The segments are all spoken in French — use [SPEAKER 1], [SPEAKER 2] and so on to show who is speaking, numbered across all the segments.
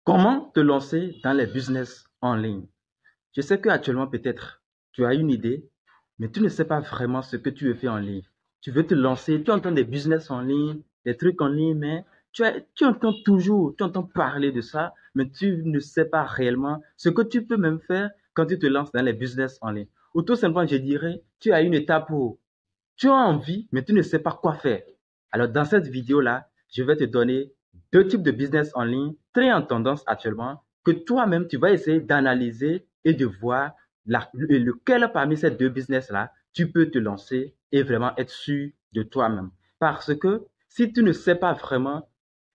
[SPEAKER 1] Comment te lancer dans les business en ligne? Je sais qu'actuellement, peut-être, tu as une idée, mais tu ne sais pas vraiment ce que tu veux faire en ligne. Tu veux te lancer, tu entends des business en ligne, des trucs en ligne, mais tu entends toujours, tu entends parler de ça, mais tu ne sais pas réellement ce que tu peux même faire quand tu te lances dans les business en ligne. Ou tout simplement, je dirais, tu as une étape où tu as envie, mais tu ne sais pas quoi faire. Alors, dans cette vidéo-là, je vais te donner deux types de business en ligne très en tendance actuellement que toi-même, tu vas essayer d'analyser et de voir lequel parmi ces deux business-là, tu peux te lancer et vraiment être sûr de toi-même. Parce que si tu ne sais pas vraiment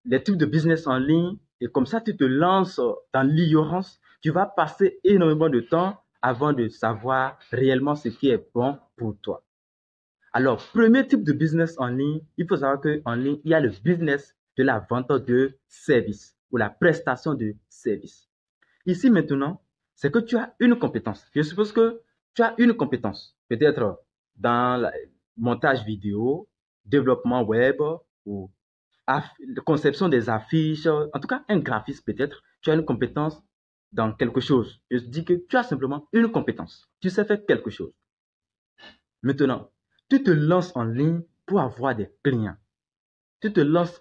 [SPEAKER 1] les types de business en ligne et comme ça, tu te lances dans l'ignorance, tu vas passer énormément de temps avant de savoir réellement ce qui est bon pour toi. Alors, premier type de business en ligne, il faut savoir qu'en ligne, il y a le business de la vente de services ou la prestation de services. Ici maintenant, c'est que tu as une compétence. Je suppose que tu as une compétence, peut-être dans le montage vidéo, développement web ou conception des affiches, en tout cas un graphiste peut-être. Tu as une compétence dans quelque chose. Je dis que tu as simplement une compétence. Tu sais faire quelque chose. Maintenant, tu te lances en ligne pour avoir des clients. Tu te lances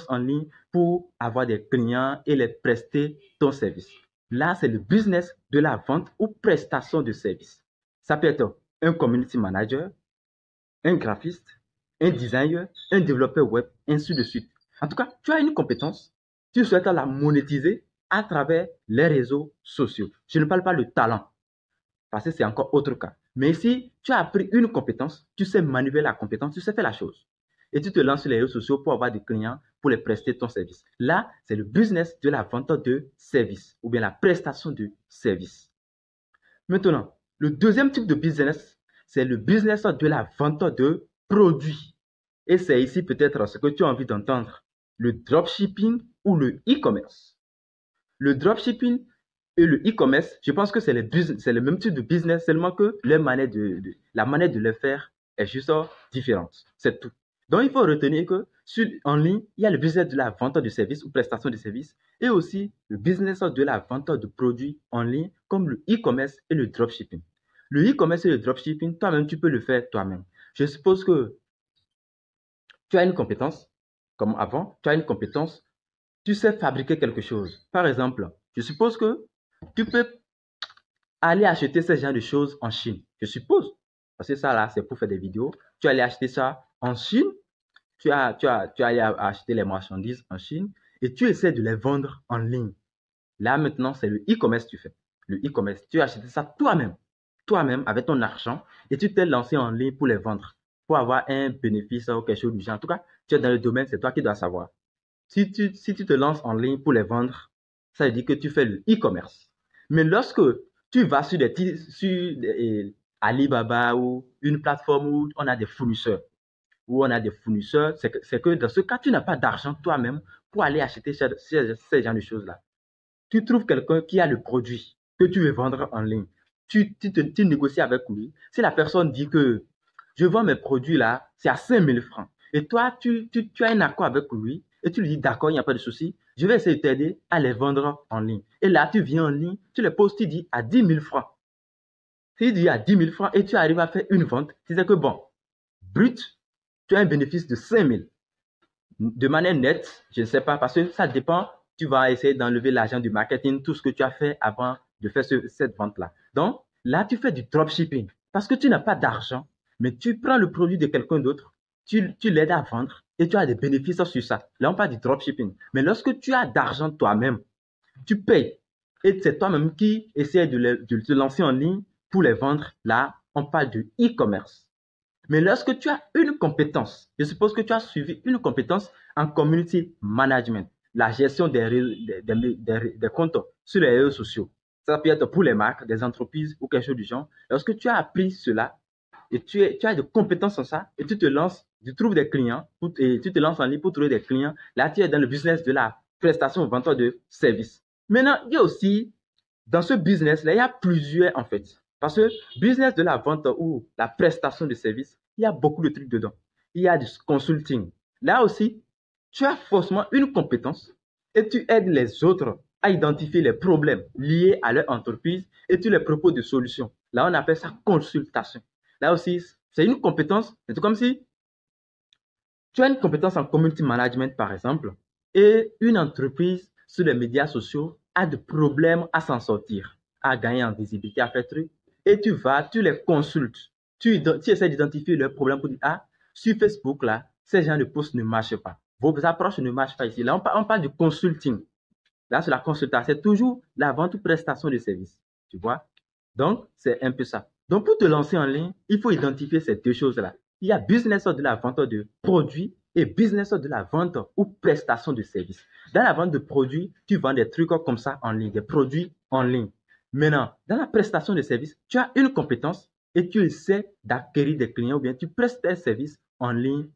[SPEAKER 1] en ligne pour avoir des clients et les prester ton service. Là, c'est le business de la vente ou prestation de service. Ça peut être un community manager, un graphiste, un designer, un développeur web, ainsi de suite. En tout cas, tu as une compétence, tu souhaites la monétiser à travers les réseaux sociaux. Je ne parle pas de talent, parce que c'est encore autre cas. Mais si tu as appris une compétence, tu sais manipuler la compétence, tu sais faire la chose. Et tu te lances sur les réseaux sociaux pour avoir des clients, pour les prester ton service. Là, c'est le business de la vente de service ou bien la prestation de service. Maintenant, le deuxième type de business, c'est le business de la vente de produits. Et c'est ici peut-être ce que tu as envie d'entendre, le dropshipping ou le e-commerce. Le dropshipping et le e-commerce, je pense que c'est le même type de business, seulement que la manière de le faire est juste différente. C'est tout. Donc, il faut retenir que en ligne, il y a le business de la vente de services ou prestation de services et aussi le business de la vente de produits en ligne comme le e-commerce et le dropshipping. Le e-commerce et le dropshipping, toi-même, tu peux le faire toi-même. Je suppose que tu as une compétence, comme avant, tu as une compétence, tu sais fabriquer quelque chose. Par exemple, je suppose que tu peux aller acheter ce genre de choses en Chine. Je suppose. Parce que ça, là, c'est pour faire des vidéos. Tu allais acheter ça en Chine. Tu allais acheter les marchandises en Chine et tu essaies de les vendre en ligne. Là, maintenant, c'est le e-commerce que tu fais. Le e-commerce, tu as acheté ça toi-même. Toi-même, avec ton argent et tu t'es lancé en ligne pour les vendre. Pour avoir un bénéfice ou quelque chose du genre. En tout cas, tu es dans le domaine, c'est toi qui dois savoir. Si tu te lances en ligne pour les vendre, ça veut dire que tu fais le e-commerce. Mais lorsque tu vas sur Alibaba ou une plateforme où on a des fournisseurs, c'est que dans ce cas, tu n'as pas d'argent toi-même pour aller acheter ces genres de choses-là. Tu trouves quelqu'un qui a le produit que tu veux vendre en ligne. Tu négocies avec lui. Si la personne dit que je vends mes produits là, c'est à 5 000 francs. Et toi, tu as un accord avec lui et tu lui dis d'accord, il n'y a pas de souci. Je vais essayer de t'aider à les vendre en ligne. Et là, tu viens en ligne, tu les poses, tu dis à 10 000 francs. Tu dis à 10 000 francs et tu arrives à faire une vente. Tu sais que bon, brut, tu as un bénéfice de 5 000. De manière nette, je ne sais pas, parce que ça dépend. Tu vas essayer d'enlever l'argent du marketing, tout ce que tu as fait avant de faire cette vente-là. Donc, là, tu fais du dropshipping parce que tu n'as pas d'argent, mais tu prends le produit de quelqu'un d'autre, tu l'aides à vendre et tu as des bénéfices sur ça. Là, on parle du dropshipping. Mais lorsque tu as d'argent toi-même, tu payes et c'est toi-même qui essaie de te lancer en ligne pour les vendre. Là, on parle de e-commerce. Mais lorsque tu as une compétence, je suppose que tu as suivi une compétence en community management, la gestion des comptes sur les réseaux sociaux. Ça peut être pour les marques, des entreprises ou quelque chose du genre. Lorsque tu as appris cela et tu as des compétences en ça et tu te lances, tu trouves des clients et tu te lances en ligne pour trouver des clients, là tu es dans le business de la prestation vente de services. Maintenant, il y a aussi, dans ce business-là, il y a plusieurs en fait. Parce que business de la vente ou la prestation de services, il y a beaucoup de trucs dedans. Il y a du consulting. Là aussi, tu as forcément une compétence et tu aides les autres à identifier les problèmes liés à leur entreprise et tu les proposes des solutions. Là, on appelle ça consultation. Là aussi, c'est une compétence. C'est comme si tu as une compétence en community management, par exemple, et une entreprise sur les médias sociaux a des problèmes à s'en sortir, à gagner en visibilité, à faire truc, et tu les consultes. Tu essaies d'identifier leurs problèmes pour dire, ah, sur Facebook, là, ces gens de posts ne marchent pas. Vos approches ne marchent pas ici. Là, on parle du consulting. Là, c'est la consultation. C'est toujours la vente ou prestation de services. Tu vois? Donc, c'est un peu ça. Donc, pour te lancer en ligne, il faut identifier ces deux choses-là. Il y a business de la vente de produits et business de la vente ou prestation de services. Dans la vente de produits, tu vends des trucs comme ça en ligne, des produits en ligne. Maintenant, dans la prestation de services, tu as une compétence et tu essaies d'acquérir des clients ou bien tu prestes tes services en ligne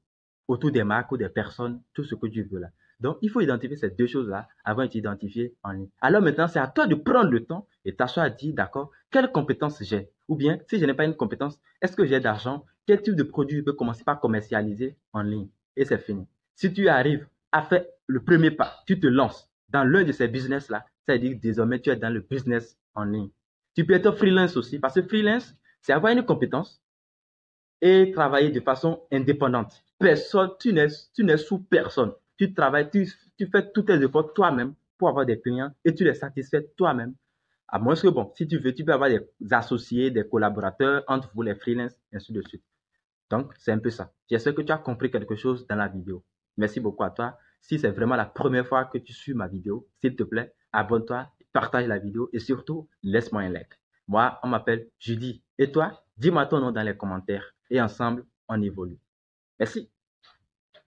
[SPEAKER 1] autour des marques ou des personnes, tout ce que tu veux là. Donc, il faut identifier ces deux choses-là avant de t'identifier en ligne. Alors maintenant, c'est à toi de prendre le temps et t'asseoir à dire, d'accord, quelles compétences j'ai? Ou bien, si je n'ai pas une compétence, est-ce que j'ai d'argent? Quel type de produit je peux commencer par commercialiser en ligne? Et c'est fini. Si tu arrives à faire le premier pas, tu te lances dans l'un de ces business-là, ça veut dire que désormais, tu es dans le business en ligne. Tu peux être freelance aussi, parce que freelance, c'est avoir une compétence et travailler de façon indépendante. Personne, tu n'es sous personne. Tu travailles, tu fais tous tes efforts toi-même pour avoir des clients et tu les satisfais toi-même. À moins que, bon, si tu veux, tu peux avoir des associés, des collaborateurs entre vous, les freelances, et ainsi de suite. Donc, c'est un peu ça. J'espère que tu as compris quelque chose dans la vidéo. Merci beaucoup à toi. Si c'est vraiment la première fois que tu suis ma vidéo, s'il te plaît, abonne-toi, partage la vidéo et surtout, laisse-moi un like. Moi, on m'appelle Judy. Et toi, dis-moi ton nom dans les commentaires et ensemble, on évolue. Merci.